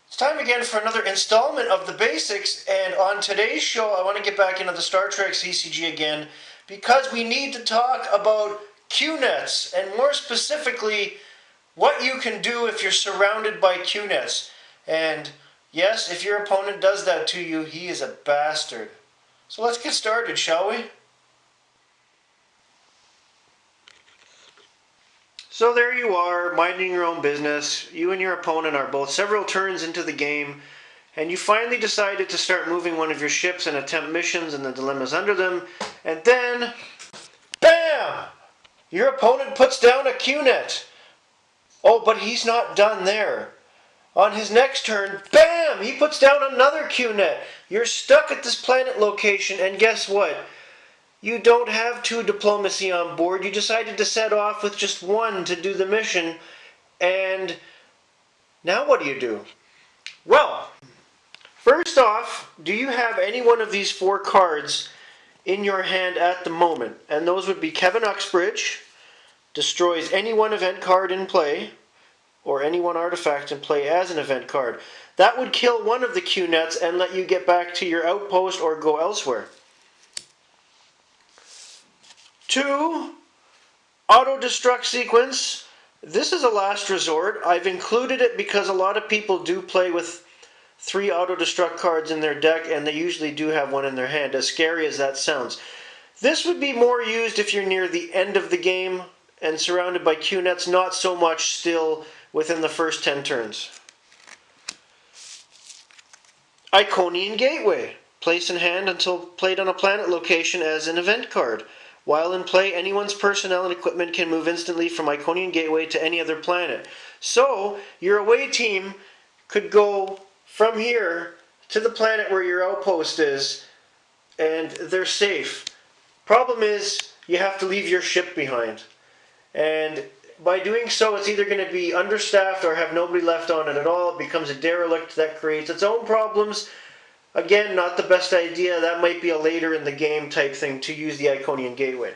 It's time again for another installment of the basics, and on today's show I want to get back into the Star Trek CCG again because we need to talk about Q-nets, and more specifically what you can do if you're surrounded by Q-nets. And yes, if your opponent does that to you, he is a bastard. So let's get started, shall we? So there you are, minding your own business. You and your opponent are both several turns into the game, and you finally decided to start moving one of your ships and attempt missions and the dilemmas under them, and then, BAM! Your opponent puts down a Q-net. Oh, but he's not done there. On his next turn, BAM! He puts down another Q-net. You're stuck at this planet location, and guess what? You don't have 2 diplomacy on board. You decided to set off with just 1 to do the mission. And now what do? Well, first off, do you have any one of these 4 cards in your hand at the moment? And those would be Kevin Uxbridge, destroys any 1 event card in play, or any 1 artifact in play as an event card. That would kill 1 of the Q-nets and let you get back to your outpost or go elsewhere. 2, auto-destruct sequence. This is a last resort. I've included it because a lot of people do play with 3 auto-destruct cards in their deck, and they usually do have 1 in their hand, as scary as that sounds. This would be more used if you're near the end of the game and surrounded by Q-nets, not so much still within the first 10 turns. Iconian Gateway. Place in hand until played on a planet location as an event card. While in play, anyone's personnel and equipment can move instantly from Iconian Gateway to any other planet. So, your away team could go from here to the planet where your outpost is, and they're safe. Problem is, you have to leave your ship behind. And by doing so, it's either going to be understaffed or have nobody left on it at all. It becomes a derelict that creates its own problems. Again, not the best idea. That might be a later in the game type thing to use the Iconian Gateway.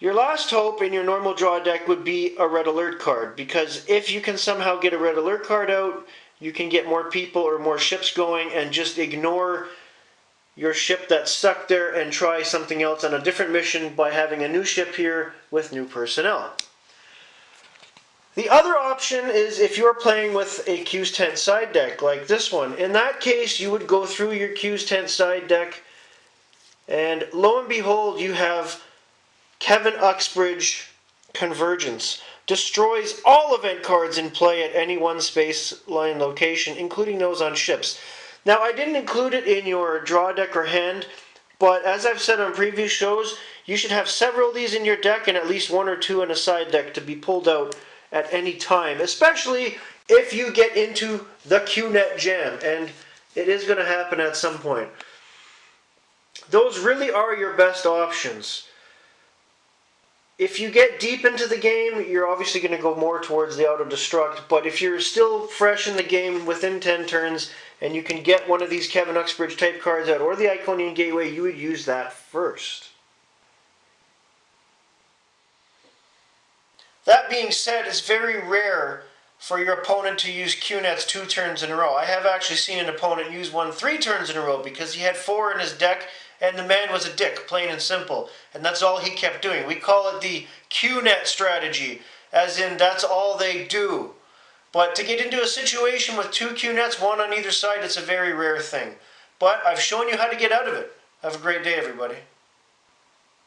Your last hope in your normal draw deck would be a Red Alert card, because if you can somehow get a Red Alert card out, you can get more people or more ships going and just ignore your ship that's stuck there and try something else on a different mission by having a new ship here with new personnel. The other option is if you're playing with a Q's Tent side deck like this one. In that case, you would go through your Q's Tent side deck, and lo and behold, you have Kevin Uxbridge Convergence. Destroys all event cards in play at any 1 space line location, including those on ships. Now, I didn't include it in your draw deck or hand, but as I've said on previous shows, you should have several of these in your deck and at least 1 or 2 in a side deck to be pulled out at any time, especially if you get into the Q-net jam, and it is going to happen at some point. Those really are your best options. If you get deep into the game, you're obviously going to go more towards the auto-destruct, but if you're still fresh in the game within 10 turns and you can get one of these Kevin Uxbridge type cards out or the Iconian Gateway, you would use that first. That being said, it's very rare for your opponent to use Q-nets 2 turns in a row. I have actually seen an opponent use 1 3 turns in a row because he had 4 in his deck and the man was a dick, plain and simple. And that's all he kept doing. We call it the Q-net strategy, as in that's all they do. But to get into a situation with 2 Q-nets, 1 on either side, it's a very rare thing. But I've shown you how to get out of it. Have a great day, everybody.